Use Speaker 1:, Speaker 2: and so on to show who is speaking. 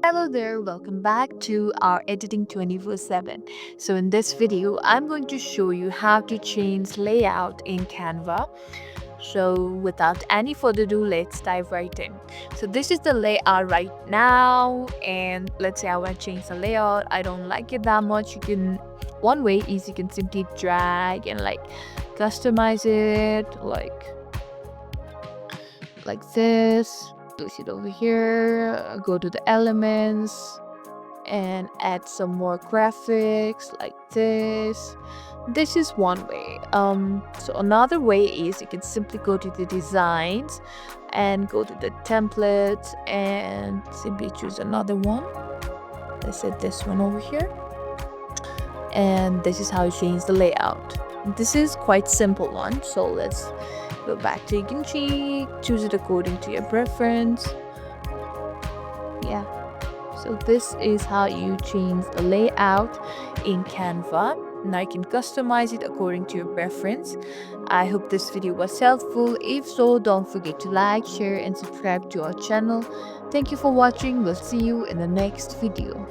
Speaker 1: Hello there, welcome back to our editing 24/7. So in this video, I'm going to show you how to change layout in Canva. So without any further ado, let's dive right in. So this is the layout right now, and let's say I want to change the layout. I don't like it that much. One way is you can simply drag and customize it like this. Place it over here, go to the elements and add some more graphics like this. This is one way. So another way is you can simply go to the designs and go to the templates and simply choose another one. Let's set this one over here, and this is how you change the layout. This is quite simple one, so let's go back to Kimchi, choose it according to your preference. Yeah, so this is how you change the layout in Canva. Now you can customize it according to your preference. I hope this video was helpful. If so, don't forget to like, share and subscribe to our channel. Thank you for watching. We'll see you in the next video.